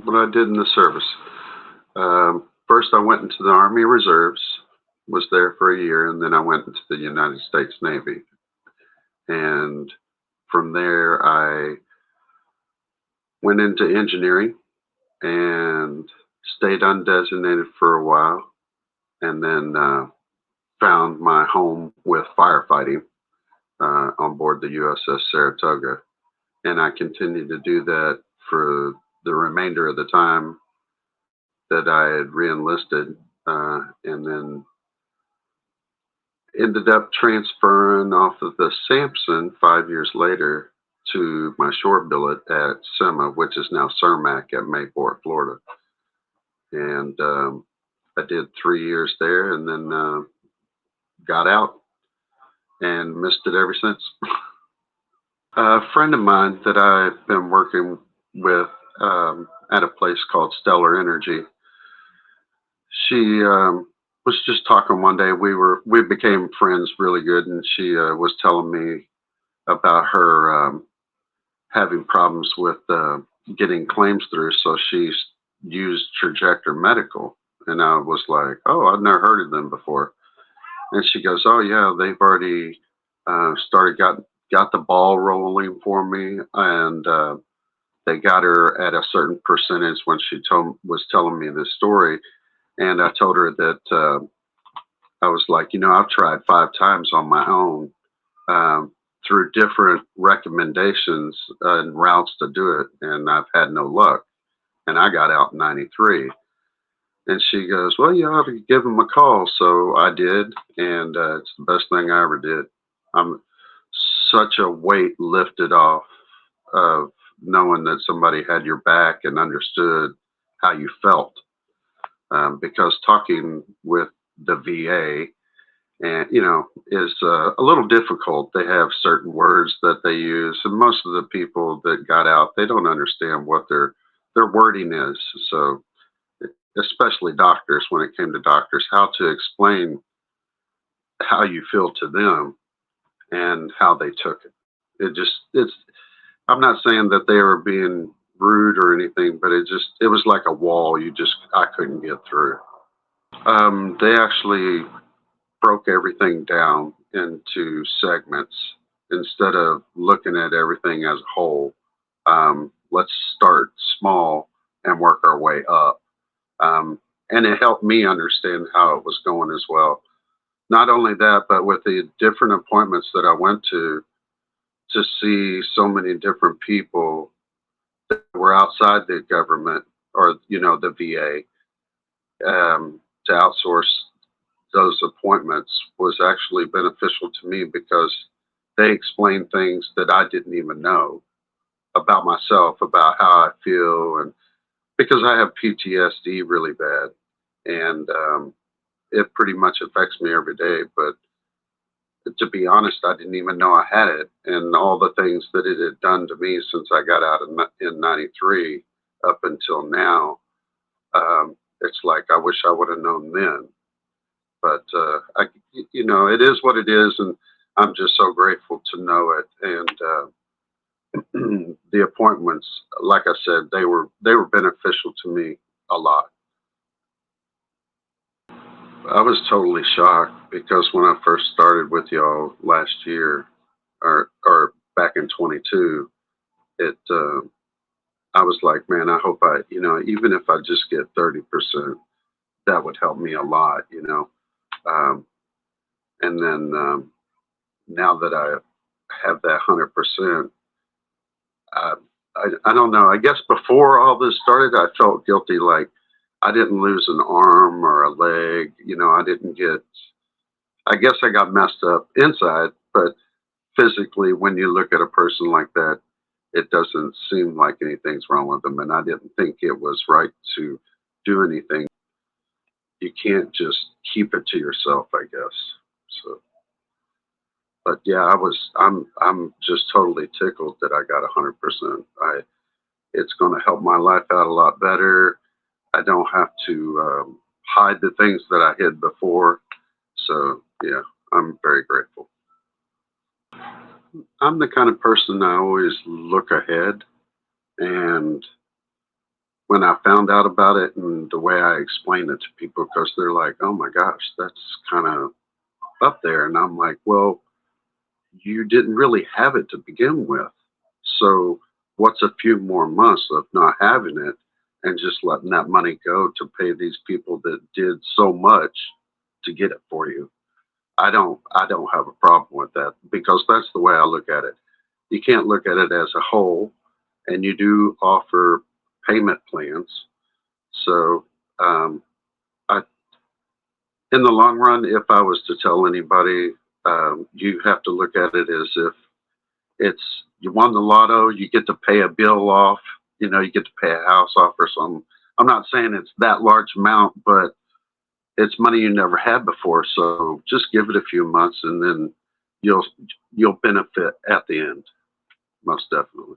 what I did in the service. First, I went into the Army Reserves, was there for a year, and then I went into the United States Navy. And from there, I went into engineering and stayed undesignated for a while, and then found my home with firefighting on board the USS Saratoga. And I continued to do that for the remainder of the time that I had reenlisted, and then ended up transferring off of the Sampson 5 years later to my shore billet at SEMA, which is now CERMAC at Mayport, Florida. And I did 3 years there, and then got out and missed it ever since. A friend of mine that I've been working with at a place called Stellar Energy, she was just talking one day. We became friends really good, and she was telling me about her having problems with getting claims through. So she used Trajector Medical, and I was like, "Oh, I've never heard of them before." And she goes, "Oh yeah, they've already started got the ball rolling for me, and they got her at a certain percentage when she was telling me this story." And I told her that I was like, I've tried 5 times on my own through different recommendations and routes to do it, and I've had no luck. And I got out in '93. And she goes, "Well, you ought to give them a call." So I did, and it's the best thing I ever did. I'm such a weight lifted off of knowing that somebody had your back and understood how you felt. Because talking with the VA, and is a little difficult. They have certain words that they use, and most of the people that got out, they don't understand what their wording is. So, especially doctors, when it came to doctors, how to explain how you feel to them and how they took it. It's. I'm not saying that they were being rude or anything, but it was like a wall. I couldn't get through. They actually broke everything down into segments instead of looking at everything as a whole. Let's start small and work our way up. And it helped me understand how it was going as well. Not only that, but with the different appointments that I went to see so many different people that were outside the government or, the VA, to outsource those appointments was actually beneficial to me because they explained things that I didn't even know about myself, about how I feel, and because I have PTSD really bad, and it pretty much affects me every day. But to be honest, I didn't even know I had it, and all the things that it had done to me since I got out in '93 up until now. It's like I wish I would have known then. But it is what it is, and I'm just so grateful to know it. And the appointments, like I said, they were beneficial to me a lot. I was totally shocked because when I first started with y'all last year, or back in '22, it I was like, man, I hope even if I just get 30%, that would help me a lot. Um, and then now that I have that 100%, I, I don't know. I guess before all this started, I felt guilty, like I didn't lose an arm or a leg. I didn't get. I guess I got messed up inside, but physically, when you look at a person like that, it doesn't seem like anything's wrong with them. And I didn't think it was right to do anything. You can't just keep it to yourself, I guess. So, but yeah, I'm just totally tickled that I got 100%. It's going to help my life out a lot better. I don't have to hide the things that I hid before. So yeah, I'm very grateful. I'm the kind of person I always look ahead, and when I found out about it and the way I explained it to people, because they're like, "Oh my gosh, that's kind of up there," and I'm like, "Well, you didn't really have it to begin with, so what's a few more months of not having it and just letting that money go to pay these people that did so much to get it for you?" I don't have a problem with that, because that's the way I look at it. You can't look at it as a whole, and you do offer payment plans. So, um, I, in the long run, if I was to tell anybody, you have to look at it as if it's you won the lotto, you get to pay a bill off, you get to pay a house off or something. I'm not saying it's that large amount, but it's money you never had before. So just give it a few months, and then you'll you'll benefit at the end, most definitely.